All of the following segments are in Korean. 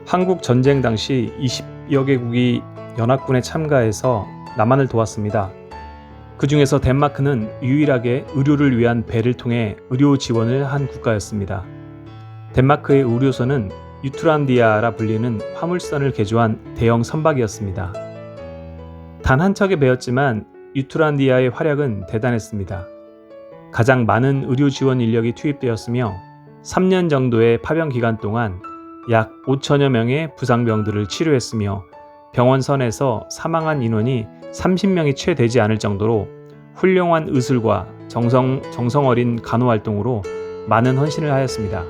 한국 전쟁 당시 20여 개국이 연합군에 참가해서 남한을 도왔습니다. 그 중에서 덴마크는 유일하게 의료를 위한 배를 통해 의료 지원을 한 국가였습니다. 덴마크의 의료선은 유트란디아라 불리는 화물선을 개조한 대형 선박이었습니다. 단 한 척의 배였지만 유트란디아의 활약은 대단했습니다. 가장 많은 의료 지원 인력이 투입되었으며 3년 정도의 파병 기간 동안 약 5천여 명의 부상병들을 치료했으며 병원선에서 사망한 인원이 30명이 채 되지 않을 정도로 훌륭한 의술과 정성 어린 간호활동으로 많은 헌신을 하였습니다.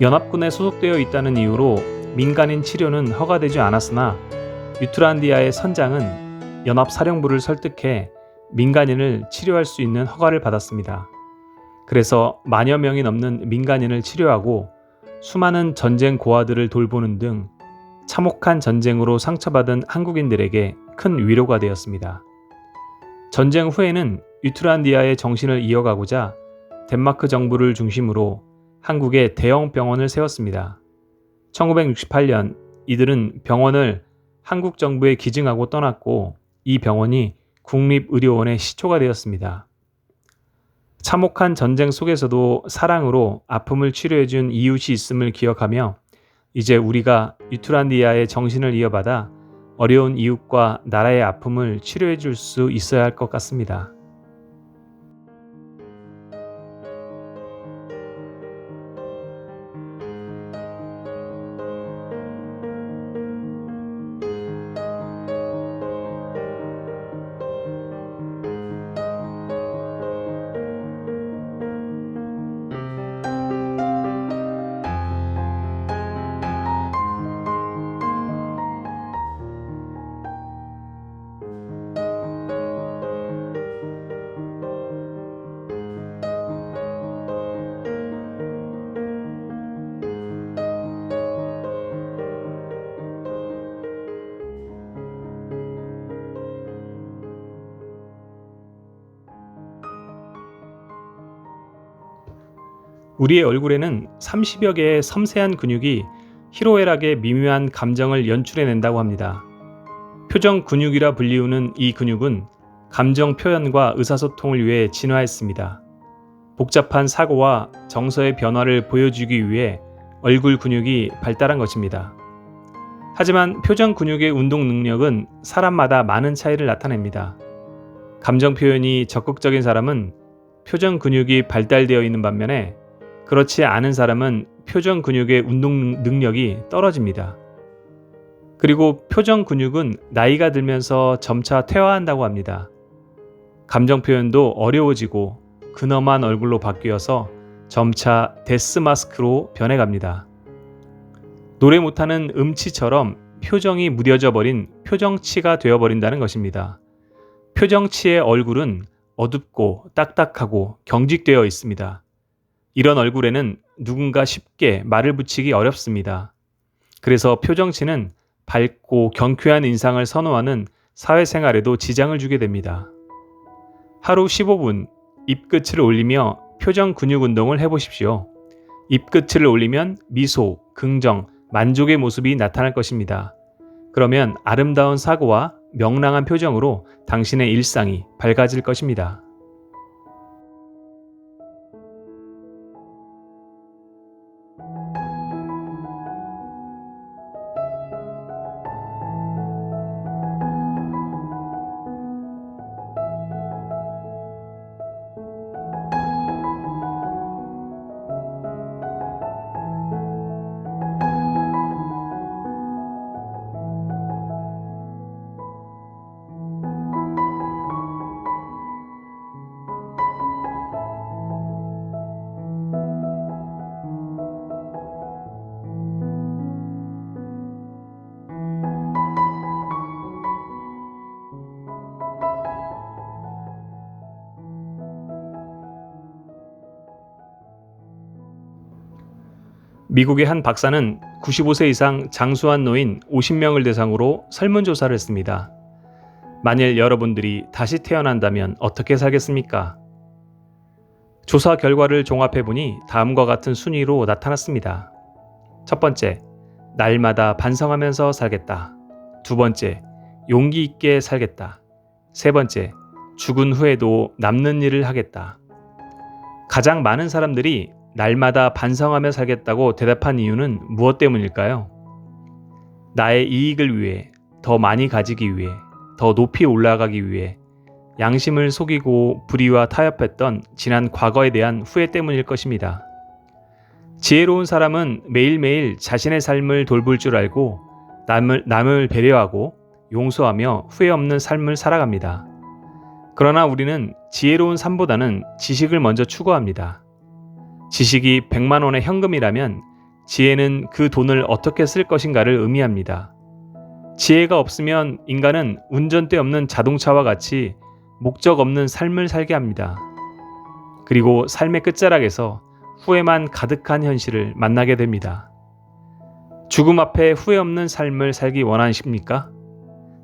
연합군에 소속되어 있다는 이유로 민간인 치료는 허가되지 않았으나 유트란디아의 선장은 연합사령부를 설득해 민간인을 치료할 수 있는 허가를 받았습니다. 그래서 만여 명이 넘는 민간인을 치료하고 수많은 전쟁 고아들을 돌보는 등 참혹한 전쟁으로 상처받은 한국인들에게 큰 위로가 되었습니다. 전쟁 후에는 유트란디아의 정신을 이어가고자 덴마크 정부를 중심으로 한국에 대형 병원을 세웠습니다. 1968년 이들은 병원을 한국 정부에 기증하고 떠났고 이 병원이 국립의료원의 시초가 되었습니다. 참혹한 전쟁 속에서도 사랑으로 아픔을 치료해준 이웃이 있음을 기억하며 이제 우리가 유트란디아의 정신을 이어받아 어려운 이웃과 나라의 아픔을 치료해줄 수 있어야 할 것 같습니다. 우리의 얼굴에는 30여 개의 섬세한 근육이 희로애락의 미묘한 감정을 연출해낸다고 합니다. 표정 근육이라 불리우는 이 근육은 감정 표현과 의사소통을 위해 진화했습니다. 복잡한 사고와 정서의 변화를 보여주기 위해 얼굴 근육이 발달한 것입니다. 하지만 표정 근육의 운동 능력은 사람마다 많은 차이를 나타냅니다. 감정 표현이 적극적인 사람은 표정 근육이 발달되어 있는 반면에 그렇지 않은 사람은 표정 근육의 운동 능력이 떨어집니다. 그리고 표정 근육은 나이가 들면서 점차 퇴화한다고 합니다. 감정 표현도 어려워지고 근엄한 얼굴로 바뀌어서 점차 데스 마스크로 변해갑니다. 노래 못하는 음치처럼 표정이 무뎌져 버린 표정치가 되어버린다는 것입니다. 표정치의 얼굴은 어둡고 딱딱하고 경직되어 있습니다. 이런 얼굴에는 누군가 쉽게 말을 붙이기 어렵습니다. 그래서 표정치는 밝고 경쾌한 인상을 선호하는 사회생활에도 지장을 주게 됩니다. 하루 15분 입끝을 올리며 표정 근육 운동을 해보십시오. 입끝을 올리면 미소, 긍정, 만족의 모습이 나타날 것입니다. 그러면 아름다운 사고와 명랑한 표정으로 당신의 일상이 밝아질 것입니다. 미국의 한 박사는 95세 이상 장수한 노인 50명을 대상으로 설문조사를 했습니다. 만일 여러분들이 다시 태어난다면 어떻게 살겠습니까? 조사 결과를 종합해보니 다음과 같은 순위로 나타났습니다. 첫 번째, 날마다 반성하면서 살겠다. 두 번째, 용기 있게 살겠다. 세 번째, 죽은 후에도 남는 일을 하겠다. 가장 많은 사람들이 날마다 반성하며 살겠다고 대답한 이유는 무엇 때문일까요? 나의 이익을 위해, 더 많이 가지기 위해, 더 높이 올라가기 위해 양심을 속이고 불의와 타협했던 지난 과거에 대한 후회 때문일 것입니다. 지혜로운 사람은 매일매일 자신의 삶을 돌볼 줄 알고 남을 배려하고 용서하며 후회 없는 삶을 살아갑니다. 그러나 우리는 지혜로운 삶보다는 지식을 먼저 추구합니다. 지식이 100만 원의 현금이라면 지혜는 그 돈을 어떻게 쓸 것인가를 의미합니다. 지혜가 없으면 인간은 운전대 없는 자동차와 같이 목적 없는 삶을 살게 합니다. 그리고 삶의 끝자락에서 후회만 가득한 현실을 만나게 됩니다. 죽음 앞에 후회 없는 삶을 살기 원하십니까?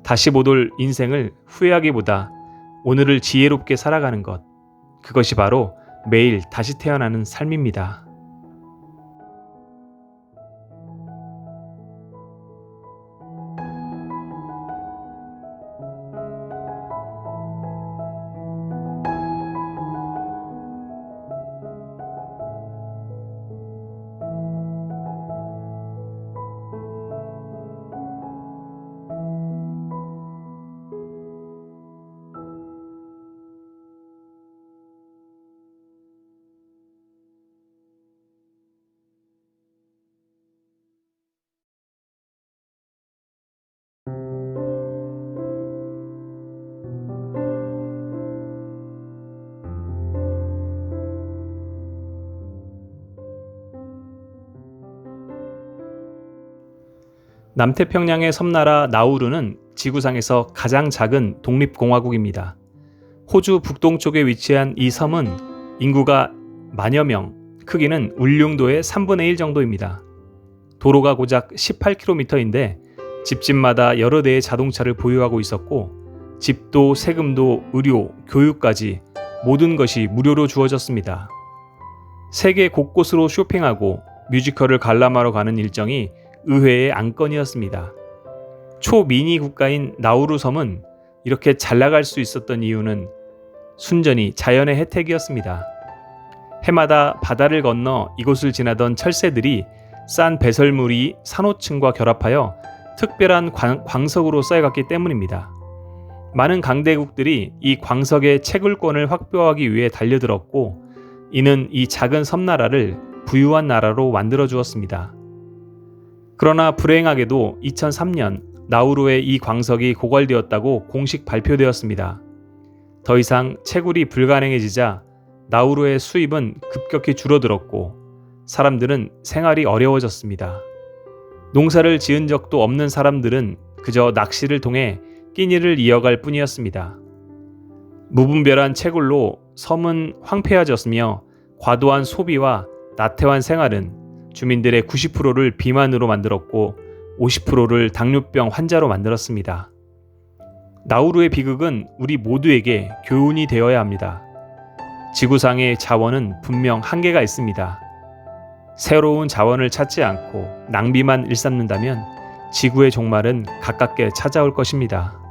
다시 못 올 인생을 후회하기보다 오늘을 지혜롭게 살아가는 것, 그것이 바로 매일 다시 태어나는 삶입니다. 남태평양의 섬나라 나우루는 지구상에서 가장 작은 독립공화국입니다. 호주 북동쪽에 위치한 이 섬은 인구가 만여 명, 크기는 울릉도의 3분의 1 정도입니다. 도로가 고작 18km인데 집집마다 여러 대의 자동차를 보유하고 있었고 집도 세금도 의료, 교육까지 모든 것이 무료로 주어졌습니다. 세계 곳곳으로 쇼핑하고 뮤지컬을 관람하러 가는 일정이 의회의 안건이었습니다. 초미니 국가인 나우루 섬은 이렇게 잘 나갈 수 있었던 이유는 순전히 자연의 혜택이었습니다. 해마다 바다를 건너 이곳을 지나던 철새들이 싼 배설물이 산호층과 결합하여 특별한 광석으로 쌓여갔기 때문입니다. 많은 강대국들이 이 광석의 채굴권을 확보하기 위해 달려들었고 이는 이 작은 섬나라를 부유한 나라로 만들어 주었습니다. 그러나 불행하게도 2003년 나우루의 이 광석이 고갈되었다고 공식 발표되었습니다. 더 이상 채굴이 불가능해지자 나우루의 수입은 급격히 줄어들었고 사람들은 생활이 어려워졌습니다. 농사를 지은 적도 없는 사람들은 그저 낚시를 통해 끼니를 이어갈 뿐이었습니다. 무분별한 채굴로 섬은 황폐해졌으며 과도한 소비와 나태한 생활은 주민들의 90%를 비만으로 만들었고 50%를 당뇨병 환자로 만들었습니다. 나우루의 비극은 우리 모두에게 교훈이 되어야 합니다. 지구상의 자원은 분명 한계가 있습니다. 새로운 자원을 찾지 않고 낭비만 일삼는다면 지구의 종말은 가깝게 찾아올 것입니다.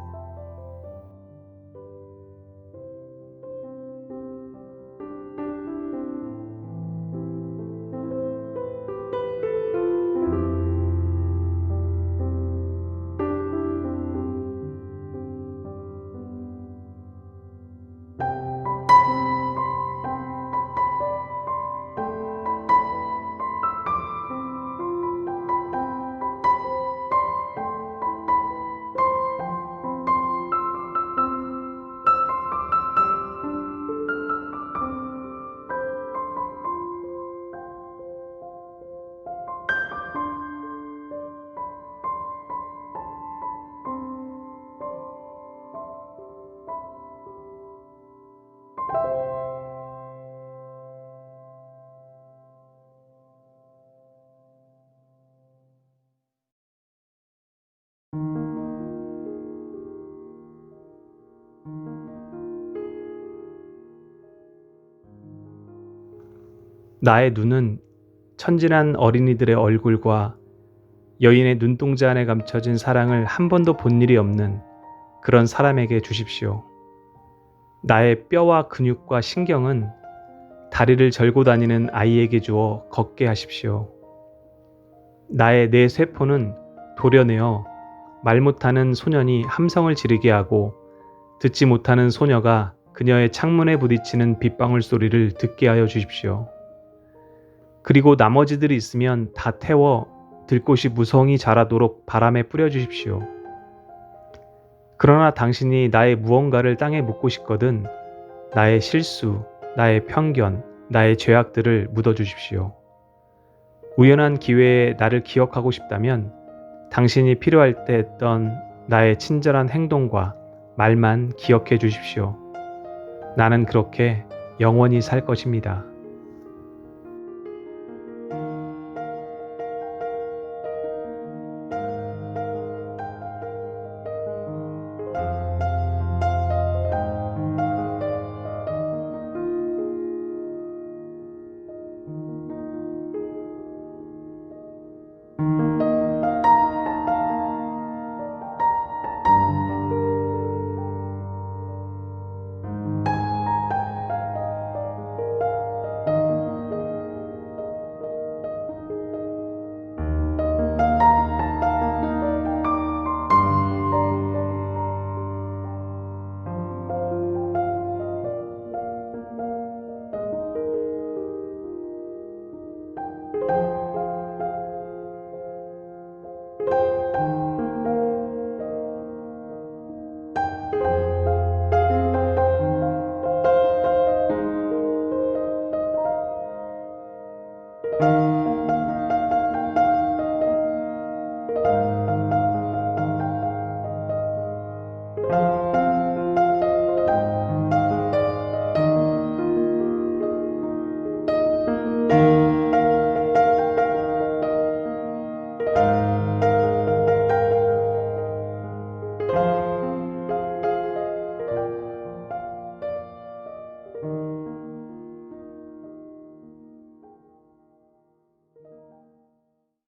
나의 눈은 천진한 어린이들의 얼굴과 여인의 눈동자 안에 감춰진 사랑을 한 번도 본 일이 없는 그런 사람에게 주십시오. 나의 뼈와 근육과 신경은 다리를 절고 다니는 아이에게 주어 걷게 하십시오. 나의 뇌 세포는 도려내어 말 못하는 소년이 함성을 지르게 하고 듣지 못하는 소녀가 그녀의 창문에 부딪히는 빗방울 소리를 듣게 하여 주십시오. 그리고 나머지들이 있으면 다 태워 들꽃이 무성히 자라도록 바람에 뿌려주십시오. 그러나 당신이 나의 무언가를 땅에 묻고 싶거든 나의 실수, 나의 편견, 나의 죄악들을 묻어주십시오. 우연한 기회에 나를 기억하고 싶다면 당신이 필요할 때 했던 나의 친절한 행동과 말만 기억해 주십시오. 나는 그렇게 영원히 살 것입니다.